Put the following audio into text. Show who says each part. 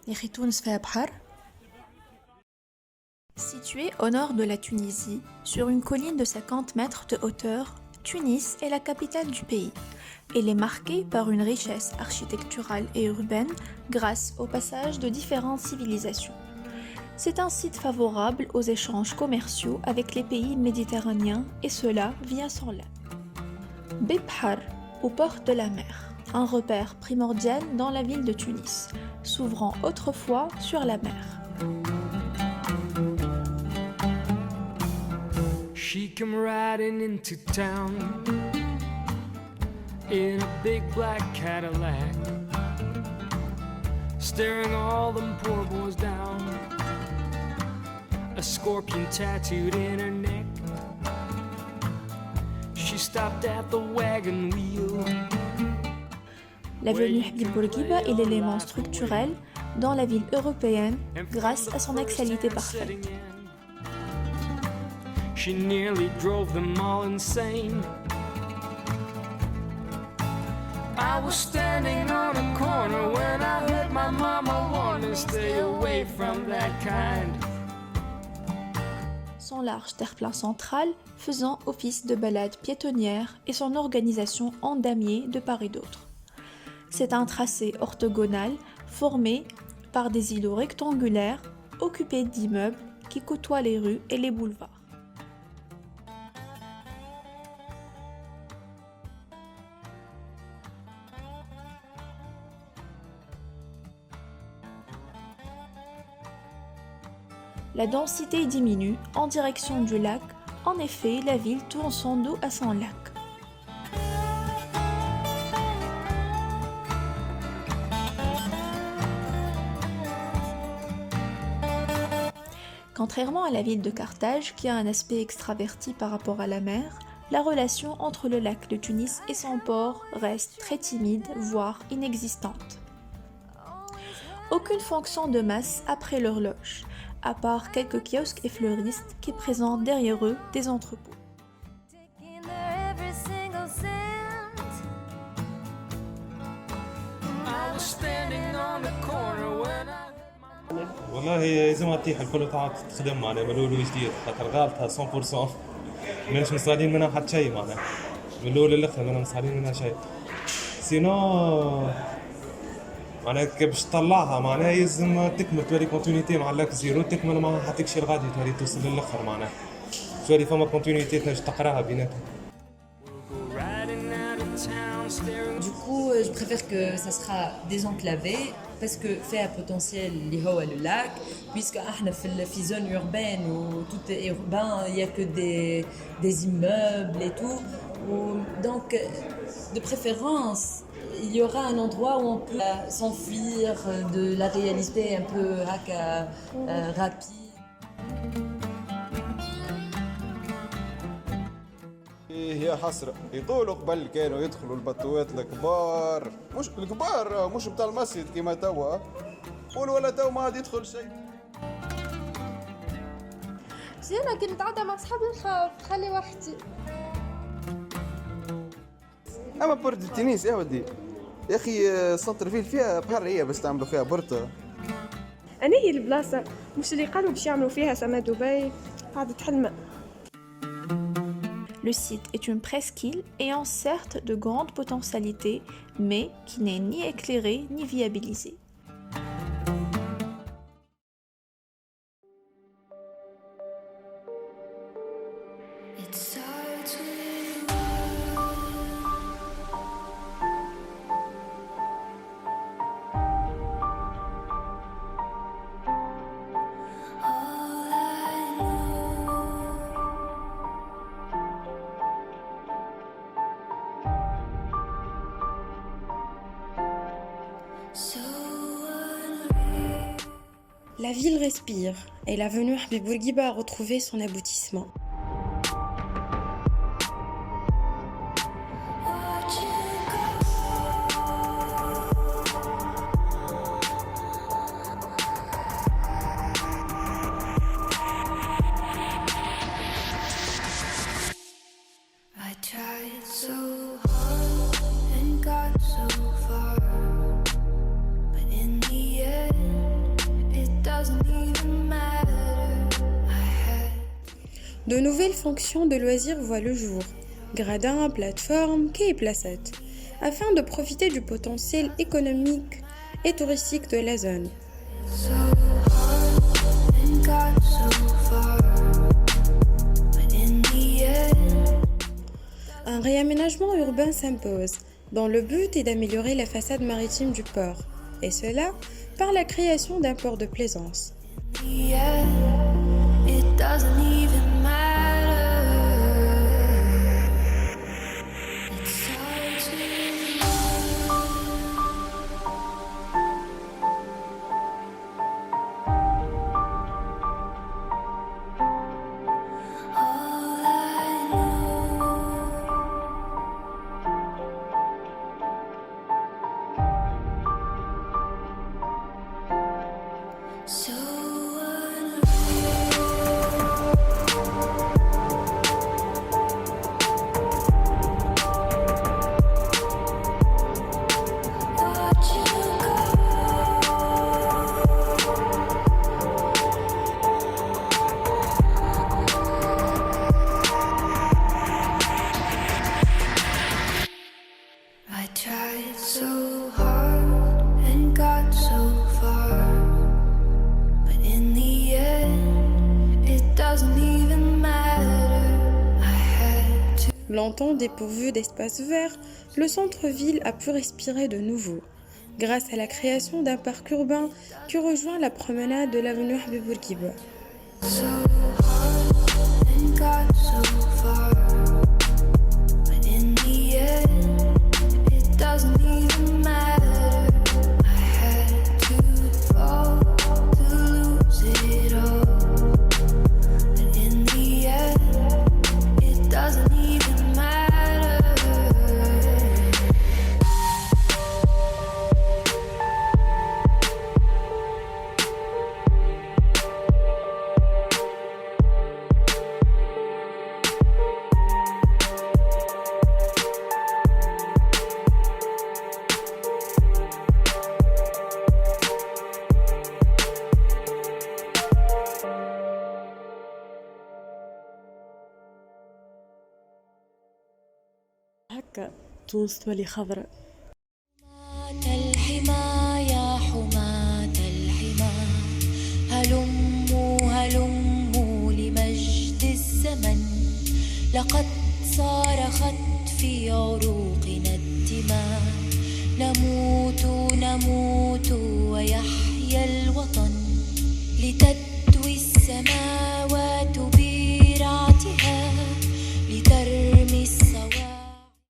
Speaker 1: يا أخي تونس فيها بحر. Située au nord de la Tunisie, sur une colline de 50 mètres de hauteur, Tunis est la capitale du pays. Elle est marquée par une richesse architecturale et urbaine grâce au passage de différentes civilisations. C'est un site favorable aux échanges commerciaux avec les pays méditerranéens et cela via son lac. Bibhar, aux portes de la mer, un repère primordial dans la ville de Tunis, s'ouvrant autrefois sur la mer.
Speaker 2: She come riding into town in a big black Cadillac, staring all them poor boys down, a scorpion tattooed in her neck. She stopped at the wagon wheel.
Speaker 1: L'avenue Habib Bourguiba est l'élément structurel dans la ville européenne grâce à son axialité parfaite.
Speaker 2: She nearly drove them all insane. I was standing on a corner when I heard my mama warn me, stay away from that kind.
Speaker 1: Son large terre-plein central faisant office de balade piétonnière et son organisation en damier de part et d'autre. C'est un tracé orthogonal formé par des îlots rectangulaires occupés d'immeubles qui côtoient les rues et les boulevards. La densité diminue en direction du lac. En effet, la ville tourne son dos à son lac. Contrairement à la ville de Carthage, qui a un aspect extraverti par rapport à la mer, la relation entre le lac de Tunis et son port reste très timide, voire inexistante. Aucune fonction de masse après l'horloge, à part quelques kiosques et fleuristes qui présentent derrière eux des entrepôts.
Speaker 3: والله إذا ما تيح الكل تعال تخدم معنا ملولو جديد خاطر غالطها 100% ماناش مصارين منها حتى شيء معنا من الأول للآخر مانا مصارين منها شيء سينو معناها كي باش تطلعها معناها يلزم تكمل تولي كونتينيتي مع اللاك زيرو تكمل ما حتكشي الغادي تولي توصل للآخر معناها تولي فما كونتينيتي تنجم تقراها بيناتهم.
Speaker 4: Du coup, je préfère que ça sera désenclavé parce que fait à potentiel le lac, puisque dans la zone urbaine où tout est urbain, il n'y a que des immeubles et tout. Donc, de préférence, il y aura un endroit où on peut s'enfuir de la réalité un peu rapide.
Speaker 5: هي حسرة يقولوا قبل كانوا يدخلوا البطوات الكبار مش الكبار مش بتاع المسجد كيما توا ولا تو ما عاد يدخل شيء.
Speaker 6: زينة كي نتعدى مع صحابي نخاف خلي وحدي.
Speaker 5: اما بورت التنس يا ودي يا اخي سنتر فيل فيها بحر هي بس تعملوا فيها بورتا.
Speaker 6: أنا هي البلاصة مش اللي قالوا باش يعملوا فيها سما دبي قاعدة حلمة.
Speaker 1: Le site est une presqu'île ayant certes de grandes potentialités, mais qui n'est ni éclairée ni viabilisée.
Speaker 7: La ville respire et l'avenue Habib Bourguiba a retrouvé son aboutissement.
Speaker 8: So hard and got so far, but in the end
Speaker 7: De nouvelles fonctions de loisirs voient le jour, gradins, plateformes, quais et placettes, afin de profiter du potentiel économique et touristique de la zone. Un réaménagement urbain s'impose, dont le but est d'améliorer la façade maritime du port, et cela par la création d'un port de plaisance.
Speaker 2: I tried so hard and got so far, but in the end, it doesn't even matter. I had to.
Speaker 7: Longtemps dépourvu d'espaces verts, le centre-ville a pu respirer de nouveau, grâce à la création d'un parc urbain qui rejoint la promenade de l'avenue Habib Bourguiba.
Speaker 2: So hard and got so far, but in the end, it doesn't even matter. I had to fall to lose it all, but in the end, it doesn't even matter.
Speaker 8: هكا تونس تولي خضراء.
Speaker 9: حماة الحمى يا حماة الحمى هلموا هلموا لمجد الزمن لقد صارخت في عروقنا الدماء